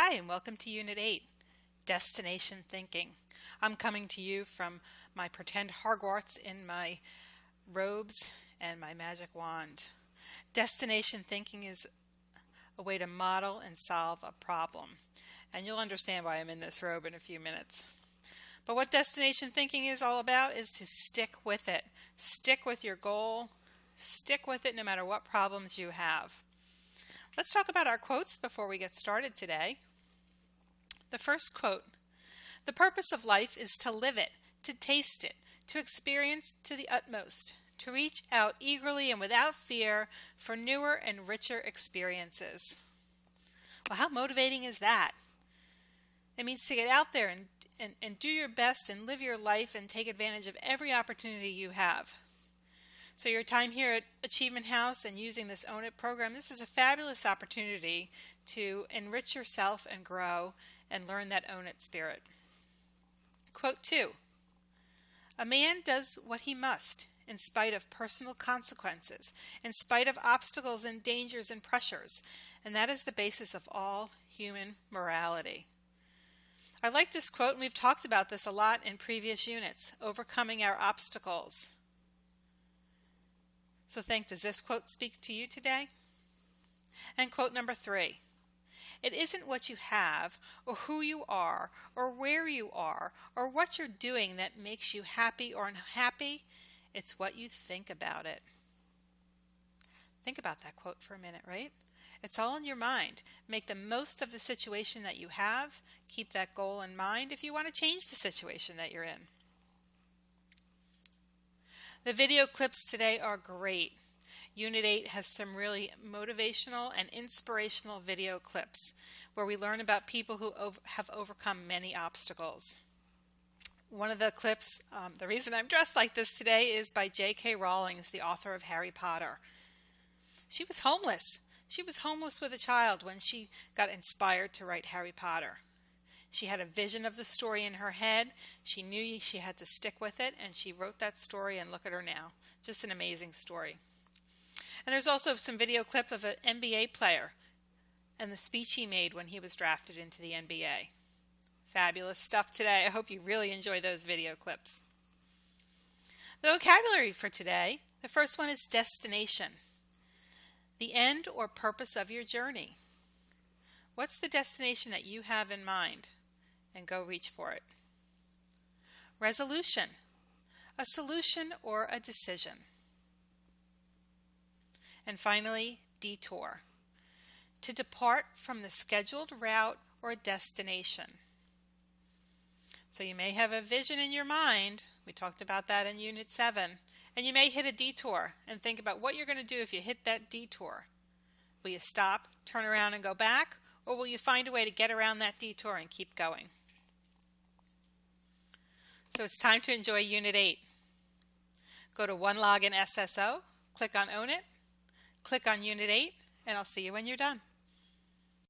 Hi, and welcome to Unit 8, Destination Thinking. I'm coming to you from my pretend Hogwarts in my robes and my magic wand. Destination thinking is a way to model and solve a problem, and you'll understand why I'm in this robe in a few minutes. But what destination thinking is all about is to stick with it. Stick with your goal. Stick with it no matter what problems you have. Let's talk about our quotes before we get started today. The first quote, "The purpose of life is to live it, to taste it, to experience to the utmost, to reach out eagerly and without fear for newer and richer experiences." Well, how motivating is that? It means to get out there and do your best and live your life and take advantage of every opportunity you have. So your time here at Achievement House and using this Own It program, this is a fabulous opportunity to enrich yourself and grow and learn that Own It spirit. Quote 2, "A man does what he must in spite of personal consequences, in spite of obstacles and dangers and pressures, and that is the basis of all human morality." I like this quote, and we've talked about this a lot in previous units, overcoming our obstacles. So does this quote speak to you today? And quote number 3, "It isn't what you have or who you are or where you are or what you're doing that makes you happy or unhappy. It's what you think about it." Think about that quote for a minute, right? It's all in your mind. Make the most of the situation that you have. Keep that goal in mind if you want to change the situation that you're in. The video clips today are great. Unit 8 has some really motivational and inspirational video clips where we learn about people who have overcome many obstacles. One of the clips, the reason I'm dressed like this today, is by J.K. Rowling, the author of Harry Potter. She was homeless. She was homeless with a child when she got inspired to write Harry Potter. She had a vision of the story in her head. She knew she had to stick with it, and she wrote that story, and look at her now. Just an amazing story. And there's also some video clips of an NBA player and the speech he made when he was drafted into the NBA. Fabulous stuff today. I hope you really enjoy those video clips. The vocabulary for today, the first one is destination. The end or purpose of your journey. What's the destination that you have in mind? And go reach for it. Resolution, a solution or a decision. And finally, detour, to depart from the scheduled route or destination. So you may have a vision in your mind. We talked about that in Unit 7. And you may hit a detour and think about what you're going to do if you hit that detour. Will you stop, turn around and go back? Or will you find a way to get around that detour and keep going? So it's time to enjoy Unit 8. Go to OneLogin SSO, click on Own It, click on Unit 8, and I'll see you when you're done.